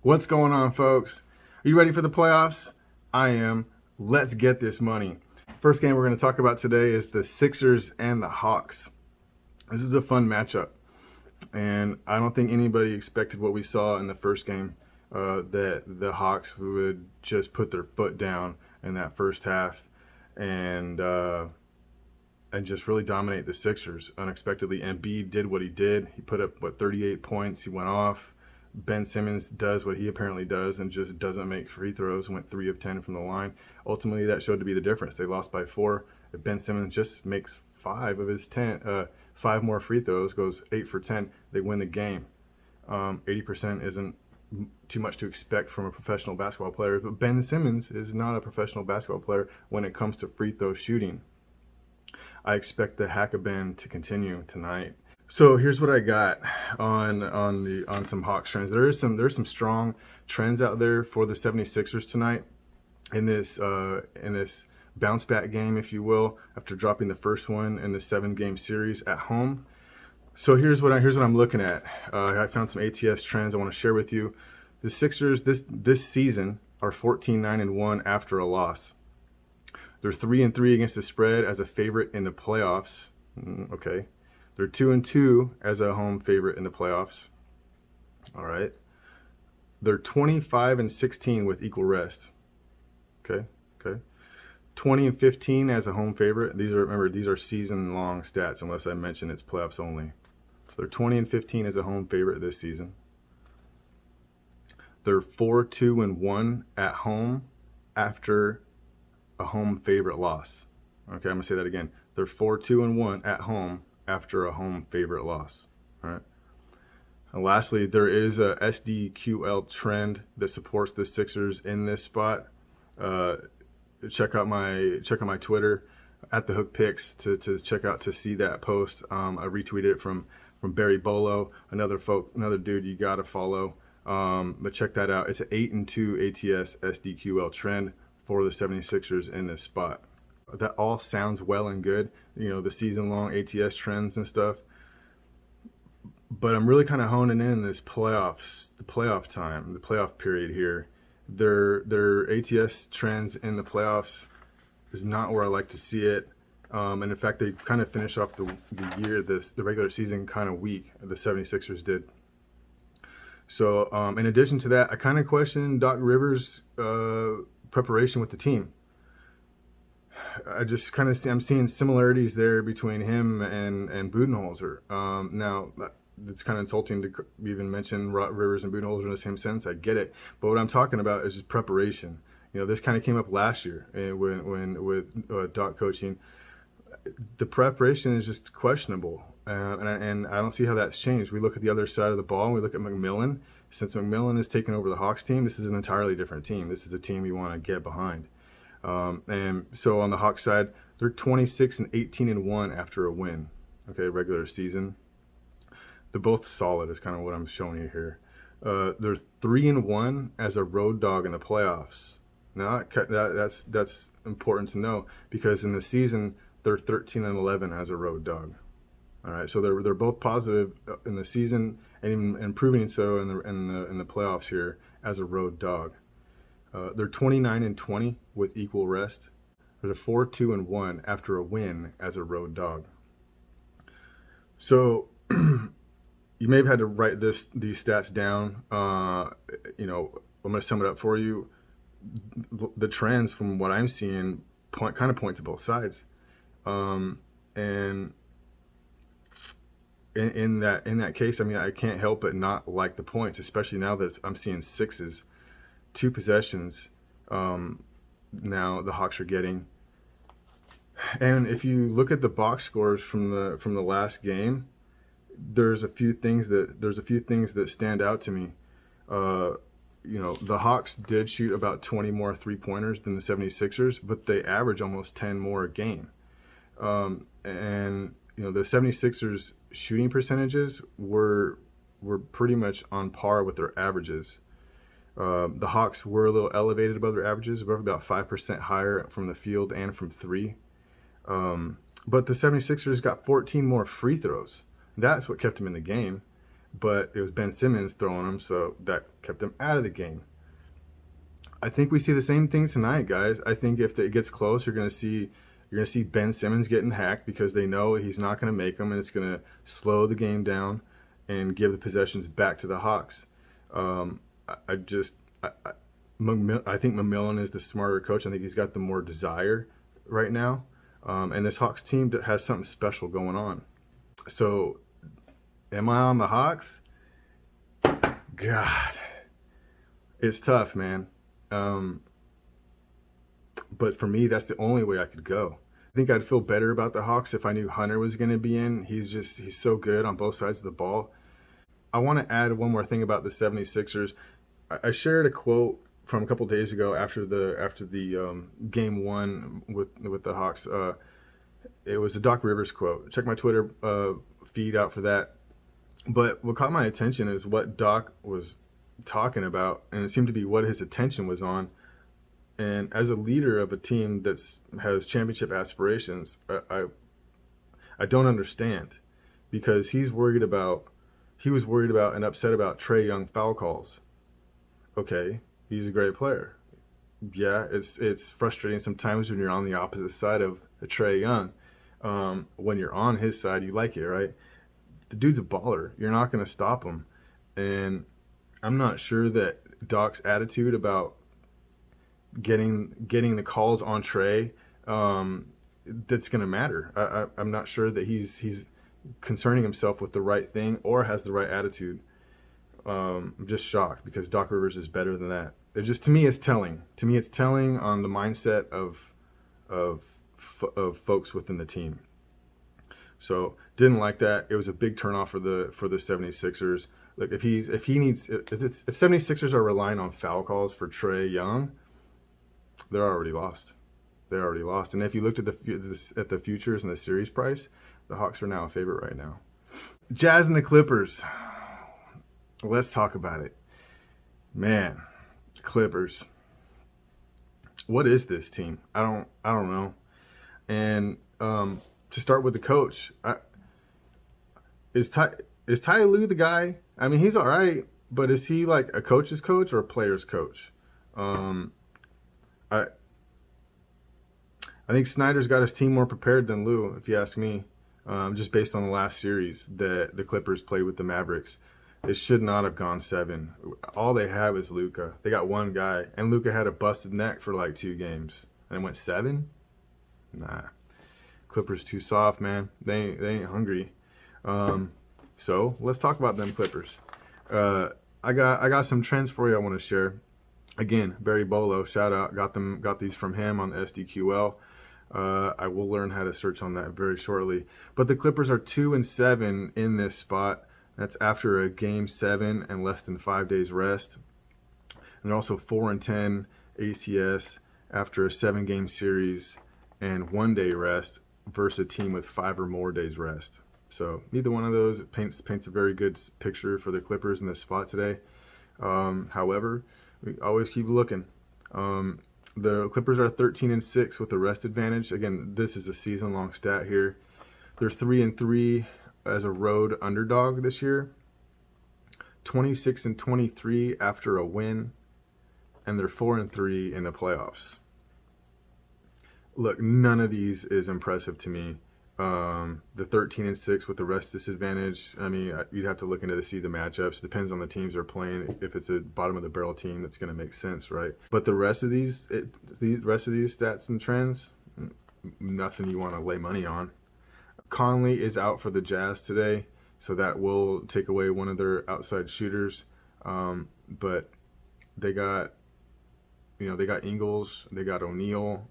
What's going on, folks? Are you ready for the playoffs? I am. Let's get this money. First game we're going to talk about today is the Sixers and the Hawks. This is a fun matchup, and I don't think anybody expected what we saw in the first game, that the Hawks would just put their foot down in that first half and just really dominate the Sixers unexpectedly. Embiid did what he did. He put up, 38 points. He went off. Ben Simmons does what he apparently does and just doesn't make free throws. Went 3 of 10 from the line. Ultimately, that showed to be the difference. They lost by 4. If Ben Simmons just makes 5 of his 10, 5 more free throws, goes 8 for 10, they win the game. 80% isn't too much to expect from a professional basketball player, but Ben Simmons is not a professional basketball player when it comes to free throw shooting. I expect the hack-a-ben to continue tonight. So here's what I got on some Hawks trends. There's some strong trends out there for the 76ers tonight in this bounce back game, if you will, after dropping the first one in the 7-game series at home. So here's what I'm looking at. I found some ATS trends I want to share with you. The Sixers this season are 14-9-1 after a loss. They're 3-3 against the spread as a favorite in the playoffs. Okay. They're 2-2 as a home favorite in the playoffs. All right. They're 25-16 with equal rest. Okay. 20-15 as a home favorite. These are season-long stats unless I mention it's playoffs only. So they're 20-15 as a home favorite this season. They're 4-2-1 at home after a home favorite loss. Okay, I'm gonna say that again. They're 4-2-1 at home after a home favorite loss. All right. And lastly, there is a SDQL trend that supports the Sixers in this spot. Check out my Twitter at the Hook Picks to check out to see that post. I retweeted it from Barry Bolo, another dude you gotta follow. But check that out. It's an 8-2 ATS SDQL trend for the 76ers in this spot. That all sounds well and good, the season-long ATS trends and stuff. But I'm really kind of honing in the playoff period here. Their ATS trends in the playoffs is not where I like to see it. And in fact, they kind of finished off the year, the regular season, kind of weak. The 76ers did. So in addition to that, I kind of question Doc Rivers' preparation with the team. I just kind of I'm seeing similarities there between him and Budenholzer. Now, it's kind of insulting to even mention Rivers and Budenholzer in the same sense. I get it, but what I'm talking about is just preparation. This kind of came up last year when with Doc coaching. The preparation is just questionable, and I don't see how that's changed. We look at the other side of the ball, and we look at McMillan. Since McMillan has taken over the Hawks team, this is an entirely different team. This is a team you want to get behind. And so on the Hawks side, they're 26-18-1 after a win. Okay, regular season. They're both solid, is kind of what I'm showing you here. They're 3-1 as a road dog in the playoffs. Now that's important to know, because in the season they're 13-11 as a road dog. All right, so they're both positive in the season and even improving so in the playoffs here as a road dog. They're 29-20 with equal rest. They're 4-2-1 after a win as a road dog. So you may have had to write these stats down. I'm going to sum it up for you. The trends from what I'm seeing point to both sides. And in that case, I mean, I can't help but not like the points, especially now that I'm seeing sixes. 2 possessions now the Hawks are getting. And if you look at the box scores from the last game, there's a few things that stand out to me. The Hawks did shoot about 20 more 3-pointers than the 76ers, but they average almost 10 more a game. And the 76ers shooting percentages were pretty much on par with their averages. The Hawks were a little elevated above their averages, about 5% higher from the field and from 3. But the 76ers got 14 more free throws. That's what kept them in the game. but it was Ben Simmons throwing them, so that kept him out of the game. I think we see the same thing tonight, guys. I think if it gets close, you're gonna see Ben Simmons getting hacked because they know he's not gonna make them, and it's gonna slow the game down and give the possessions back to the Hawks. I just I think McMillan is the smarter coach. I think he's got the more desire right now, and this Hawks team has something special going on. So, am I on the Hawks? God, it's tough, man. But for me, that's the only way I could go. I think I'd feel better about the Hawks if I knew Hunter was going to be in. He's so good on both sides of the ball. I want to add one more thing about the 76ers. I shared a quote from a couple days ago after the game one with the Hawks. It was a Doc Rivers quote. Check my Twitter feed out for that. But what caught my attention is what Doc was talking about, and it seemed to be what his attention was on. And as a leader of a team that has championship aspirations, I don't understand, because he was worried about and upset about Trae Young foul calls. Okay, he's a great player. Yeah, it's frustrating sometimes when you're on the opposite side of Trae Young. When you're on his side, you like it, right? The dude's a baller. You're not going to stop him. And I'm not sure that Doc's attitude about getting the calls on Trae, that's going to matter. I'm not sure that he's concerning himself with the right thing or has the right attitude. I'm just shocked because Doc Rivers is better than that. It just, to me, it's telling. To me, it's telling on the mindset of folks within the team. So didn't like that. It was a big turnoff for the 76ers. Like if 76ers are relying on foul calls for Trae Young, they're already lost. They're already lost. And if you looked at the futures and the series price, the Hawks are now a favorite right now. Jazz and the Clippers. Let's talk about it. Man, Clippers. What is this team? I don't know. And to start with the coach, is Ty Lue the guy? I mean, he's all right, but is he like a coach's coach or a player's coach? I think Snyder's got his team more prepared than Lue, if you ask me. Just based on the last series that the Clippers played with the Mavericks, it should not have gone 7. All they have is Luka. They got one guy, and Luka had a busted neck for like 2 games, and it went 7. Nah, Clippers too soft, man. They ain't hungry. So let's talk about them Clippers. I got some trends for you I want to share. Again, Barry Bolo, shout out. Got these from him on the SDQL. I will learn how to search on that very shortly. But the Clippers are 2-7 in this spot. That's after a game 7 and less than 5 days rest. And they're also 4-10 ACS after a 7-game series and 1 day rest versus a team with 5 or more days rest. So neither one of those paints a very good picture for the Clippers in this spot today. However, we always keep looking. The Clippers are 13-6 with the rest advantage. Again, this is a season-long stat here. They're 3-3 as a road underdog this year. 26-23 after a win, and they're 4-3 in the playoffs. Look, none of these is impressive to me. The 13-6 with the rest disadvantage. I mean, you'd have to look into to see the matchups. Depends on the teams they're playing. If it's a bottom of the barrel team, that's going to make sense, right? But the rest of these stats and trends, nothing you want to lay money on. Conley is out for the Jazz today, so that will take away one of their outside shooters. But they got Ingles, they got O'Neal,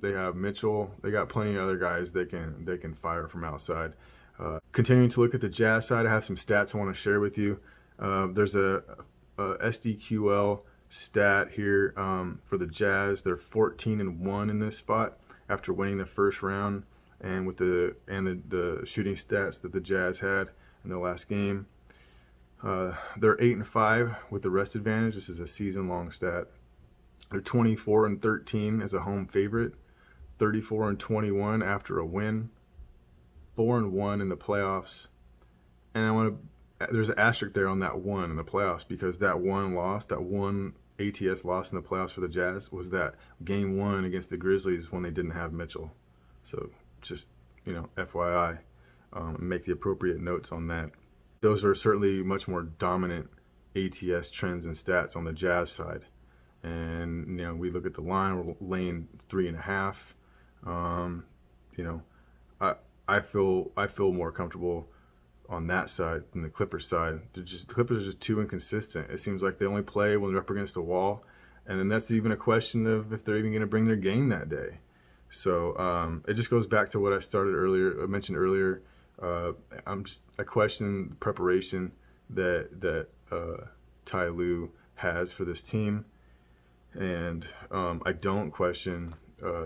they have Mitchell, they got plenty of other guys they can fire from outside. Continuing to look at the Jazz side, I have some stats I want to share with you. There's a SDQL stat here for the Jazz. They're 14-1 in this spot after winning the first round, and with the shooting stats that the Jazz had in the last game. They're 8-5 with the rest advantage. This is a season-long stat. They're 24-13 as a home favorite, 34-21 after a win, 4-1 in the playoffs. And I want to there's an asterisk there on that one in the playoffs, because that one loss, that one ATS loss in the playoffs for the Jazz was that game one against the Grizzlies when they didn't have Mitchell. So just, FYI, make the appropriate notes on that. Those are certainly much more dominant ATS trends and stats on the Jazz side. And, we look at the line, we're laying 3.5. I feel more comfortable on that side than the Clippers side. The Clippers are just too inconsistent. It seems like they only play when they're up against a wall, and then that's even a question of if they're even going to bring their game that day. So it just goes back to what I mentioned earlier. I question the preparation that Ty Lue has for this team, and I don't question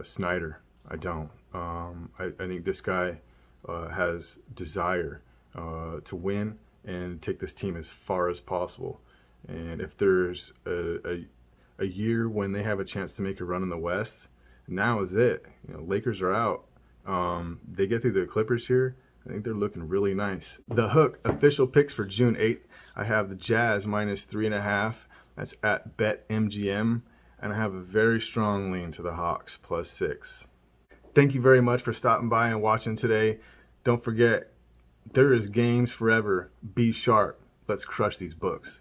Snyder. I don't. I think this guy has desire to win and take this team as far as possible. And if there's a year when they have a chance to make a run in the West, now is it. Lakers are out. They get through the Clippers here. I think they're looking really nice. The Hook official picks for June 8th. I have the Jazz minus 3.5. That's at BetMGM. And I have a very strong lean to the Hawks plus 6. Thank you very much for stopping by and watching today. Don't forget, there is games forever. Be sharp. Let's crush these books.